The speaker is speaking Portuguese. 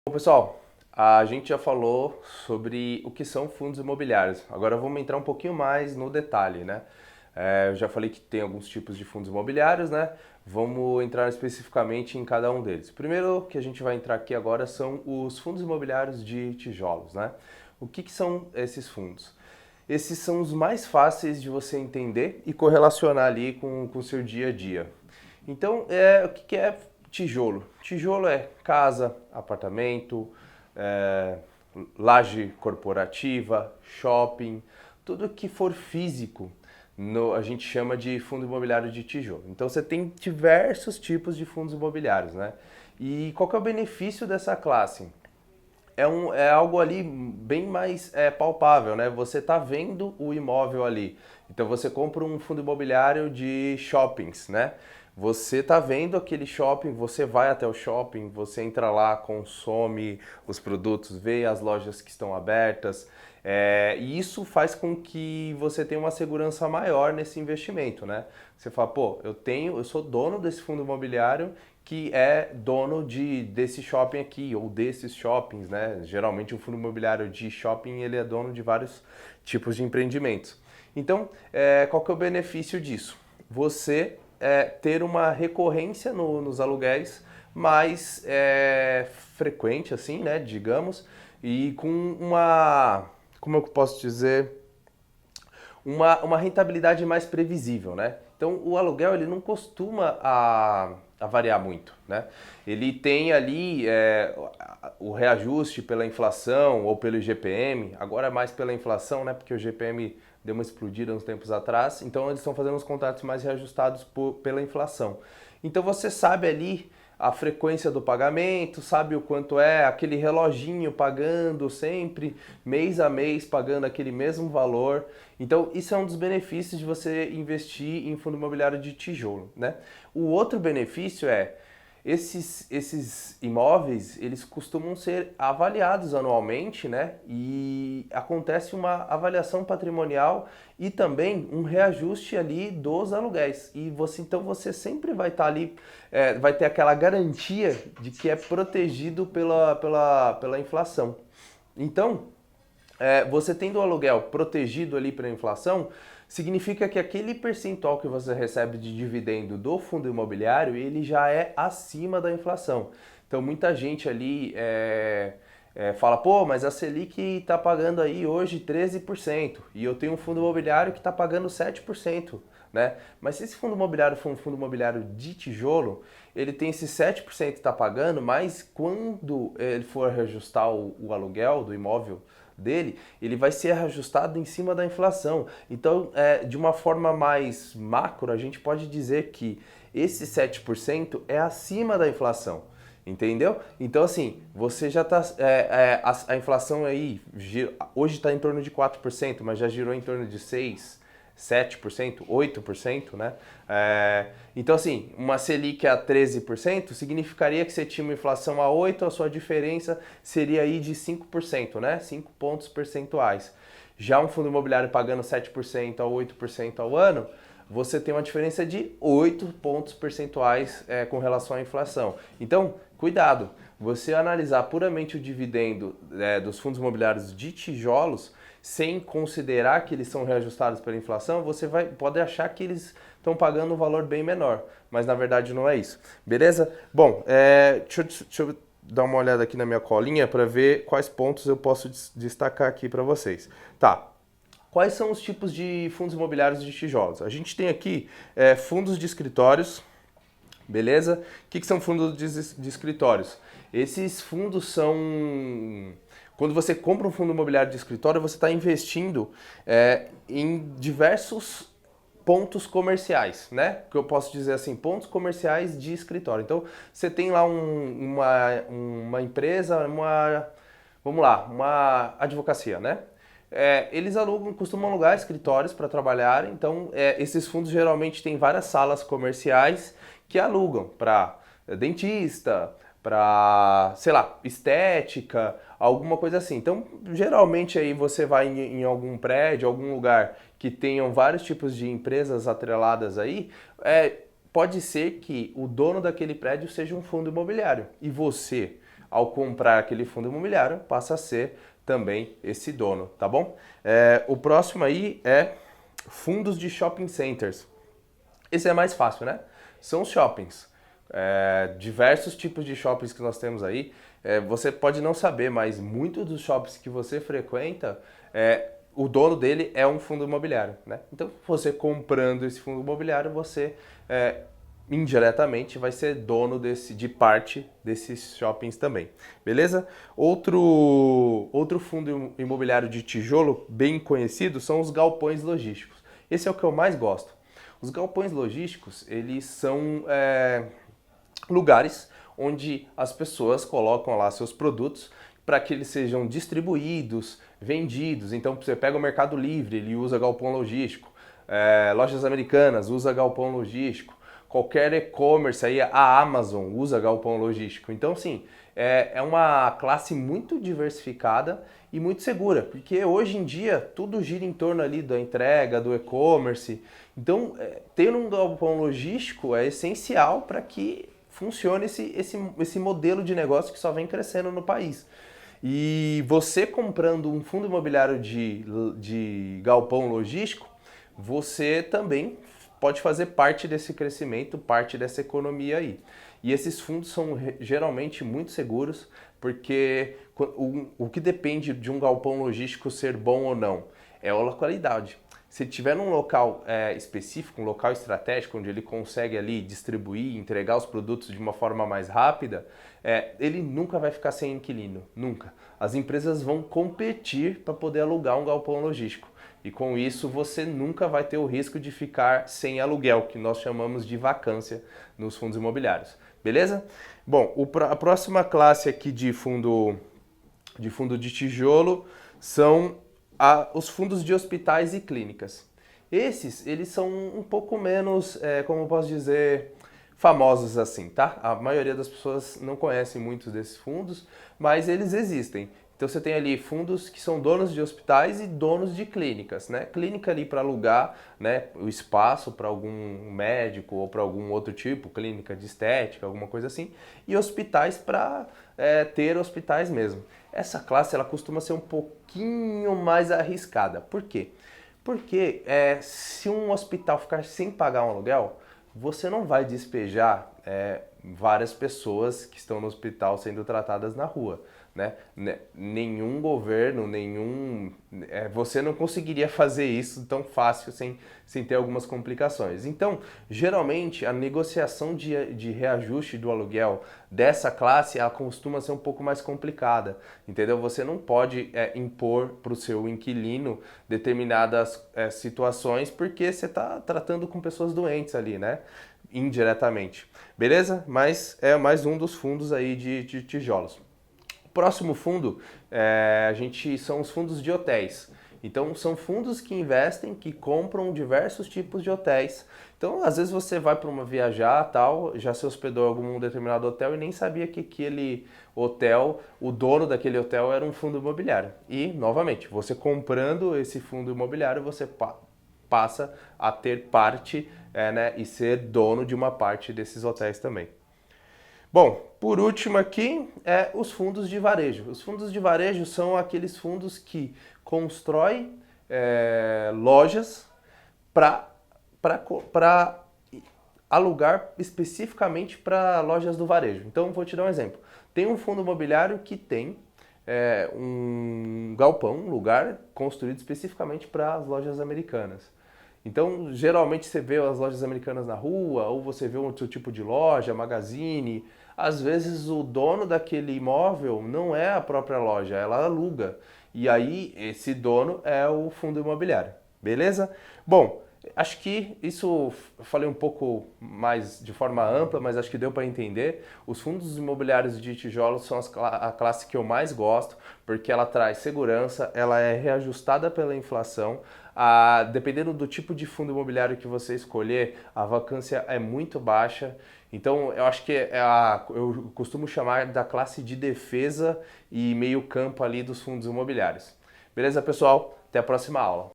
Bom, pessoal, a gente já falou sobre o que são fundos imobiliários. Agora vamos entrar um pouquinho mais no detalhe, né? Eu já falei que tem alguns tipos de fundos imobiliários, né? Vamos entrar especificamente em cada um deles. O primeiro que a gente vai entrar aqui agora são os fundos imobiliários de tijolos, né? O que são esses fundos? Esses são os mais fáceis de você entender e correlacionar ali com o seu dia a dia. Então, o que é tijolo? Tijolo é casa, apartamento, é, laje corporativa, shopping, tudo que for físico, a gente chama de fundo imobiliário de tijolo. Então você tem diversos tipos de fundos imobiliários, né? E qual que é o benefício dessa classe? É algo ali bem mais palpável, né? Você está vendo o imóvel ali. Então você compra um fundo imobiliário de shoppings, né? Você está vendo aquele shopping, você vai até o shopping, você entra lá, consome os produtos, vê as lojas que estão abertas. E isso faz com que você tenha uma segurança maior nesse investimento, né? Você fala, pô, eu sou dono desse fundo imobiliário que é dono desse shopping aqui ou desses shoppings, né? Geralmente um fundo imobiliário de shopping ele é dono de vários tipos de empreendimentos. Então, qual que é o benefício disso? Você ter uma recorrência nos aluguéis mais frequente, assim, né? Digamos, e com como eu posso dizer, uma rentabilidade mais previsível, né? Então o aluguel ele não costuma a variar muito, né? Ele tem ali o reajuste pela inflação ou pelo IGPM, agora é mais pela inflação, né? Porque o IGPM deu uma explodida uns tempos atrás, então eles estão fazendo os contratos mais reajustados pela inflação. Então você sabe ali a frequência do pagamento, sabe o quanto é, aquele reloginho pagando sempre, mês a mês, pagando aquele mesmo valor. Então, isso é um dos benefícios de você investir em fundo imobiliário de tijolo, né? O outro benefício é esses imóveis, eles costumam ser avaliados anualmente, né? E acontece uma avaliação patrimonial e também um reajuste ali dos aluguéis. E então você sempre vai estar ali, vai ter aquela garantia de que é protegido pela inflação. Então, você tendo o aluguel protegido ali pela inflação, significa que aquele percentual que você recebe de dividendo do fundo imobiliário, ele já é acima da inflação. Então muita gente ali fala, pô, mas a Selic está pagando aí hoje 13% e eu tenho um fundo imobiliário que está pagando 7%. Né? Mas se esse fundo imobiliário for um fundo imobiliário de tijolo, ele tem esse 7% que está pagando, mas quando ele for reajustar o aluguel do imóvel dele, ele vai ser reajustado em cima da inflação. Então, de uma forma mais macro, a gente pode dizer que esse 7% é acima da inflação. Entendeu? Então, assim, você já está. A inflação aí hoje está em torno de 4%, mas já girou em torno de 6%. 7%, 8%, né? Então, assim, uma Selic a 13% significaria que você tinha uma inflação a 8%, a sua diferença seria aí de 5%, né? 5 pontos percentuais. Já um fundo imobiliário pagando 7% a 8% ao ano, você tem uma diferença de 8 pontos percentuais com relação à inflação. Então, cuidado, você analisar puramente o dividendo dos fundos imobiliários de tijolos, sem considerar que eles são reajustados pela inflação, você pode achar que eles estão pagando um valor bem menor, mas na verdade não é isso. Beleza? Bom, deixa eu dar uma olhada aqui na minha colinha para ver quais pontos eu posso destacar aqui para vocês. Tá. Quais são os tipos de fundos imobiliários de tijolos? A gente tem aqui fundos de escritórios, beleza? O que são fundos de escritórios? Esses fundos são. Quando você compra um fundo imobiliário de escritório, você está investindo em diversos pontos comerciais, né? Que eu posso dizer assim, pontos comerciais de escritório. Então, você tem lá uma empresa, vamos lá, uma advocacia, né? Eles costumam alugar escritórios para trabalhar, então esses fundos geralmente têm várias salas comerciais que alugam para dentista, para, sei lá, estética, alguma coisa assim. Então, geralmente aí você vai em algum prédio, algum lugar que tenham vários tipos de empresas atreladas aí, pode ser que o dono daquele prédio seja um fundo imobiliário e você, ao comprar aquele fundo imobiliário, passa a ser também esse dono, tá bom? O próximo aí é fundos de shopping centers. Esse é mais fácil, né? São os shoppings. Diversos tipos de shoppings que nós temos aí. Você pode não saber, mas muitos dos shoppings que você frequenta, o dono dele é um fundo imobiliário, né? Então, você comprando esse fundo imobiliário, você indiretamente vai ser dono de parte desses shoppings também, beleza? Outro fundo imobiliário de tijolo bem conhecido são os galpões logísticos. Esse é o que eu mais gosto. Os galpões logísticos, eles são lugares onde as pessoas colocam lá seus produtos para que eles sejam distribuídos, vendidos. Então você pega o Mercado Livre, ele usa galpão logístico. Lojas Americanas usa galpão logístico. Qualquer e-commerce aí, a Amazon usa galpão logístico. Então, sim, é uma classe muito diversificada e muito segura, porque hoje em dia tudo gira em torno ali da entrega, do e-commerce. Então, ter um galpão logístico é essencial para que funcione esse modelo de negócio que só vem crescendo no país. E você comprando um fundo imobiliário de galpão logístico, você também pode fazer parte desse crescimento, parte dessa economia aí. E esses fundos são geralmente muito seguros, porque o que depende de um galpão logístico ser bom ou não é a localidade. Se tiver num local específico, um local estratégico, onde ele consegue ali distribuir, entregar os produtos de uma forma mais rápida, ele nunca vai ficar sem inquilino, nunca. As empresas vão competir para poder alugar um galpão logístico. E com isso você nunca vai ter o risco de ficar sem aluguel, que nós chamamos de vacância nos fundos imobiliários. Beleza? Bom, a próxima classe aqui de fundo de tijolo são os fundos de hospitais e clínicas. Eles são um pouco menos, como eu posso dizer, famosos assim, tá? A maioria das pessoas não conhece muitos desses fundos, mas eles existem. Então você tem ali fundos que são donos de hospitais e donos de clínicas, né? Clínica ali para alugar, né, o espaço para algum médico ou para algum outro tipo, clínica de estética, alguma coisa assim, e hospitais para ter hospitais mesmo. Essa classe ela costuma ser um pouquinho mais arriscada. Por quê? Porque se um hospital ficar sem pagar um aluguel, você não vai despejar várias pessoas que estão no hospital sendo tratadas na rua, né? Nenhum governo, você não conseguiria fazer isso tão fácil sem ter algumas complicações. Então, geralmente, a negociação de reajuste do aluguel dessa classe, ela costuma ser um pouco mais complicada, entendeu? Você não pode impor para o seu inquilino determinadas situações, porque você está tratando com pessoas doentes ali, né? Indiretamente. Beleza? Mas é mais um dos fundos aí de tijolos. O próximo fundo são os fundos de hotéis. Então são fundos que investem, que compram diversos tipos de hotéis. Então às vezes você vai para viajar, tal, já se hospedou em algum determinado hotel e nem sabia que aquele hotel, o dono daquele hotel era um fundo imobiliário. E novamente, você comprando esse fundo imobiliário, você passa a ter parte né, e ser dono de uma parte desses hotéis também. Bom, por último aqui os fundos de varejo. Os fundos de varejo são aqueles fundos que constroem lojas para alugar especificamente para lojas do varejo. Então, vou te dar um exemplo. Tem um fundo imobiliário que tem um galpão, um lugar construído especificamente para as lojas americanas. Então, geralmente você vê as lojas americanas na rua, ou você vê outro tipo de loja, magazine. Às vezes o dono daquele imóvel não é a própria loja, ela aluga. E aí esse dono é o fundo imobiliário. Beleza? Bom, acho que isso eu falei um pouco mais de forma ampla, mas acho que deu para entender. Os fundos imobiliários de tijolos são a classe que eu mais gosto, porque ela traz segurança, ela é reajustada pela inflação. Dependendo do tipo de fundo imobiliário que você escolher, a vacância é muito baixa. Então eu acho que eu costumo chamar da classe de defesa e meio campo ali dos fundos imobiliários. Beleza, pessoal? Até a próxima aula.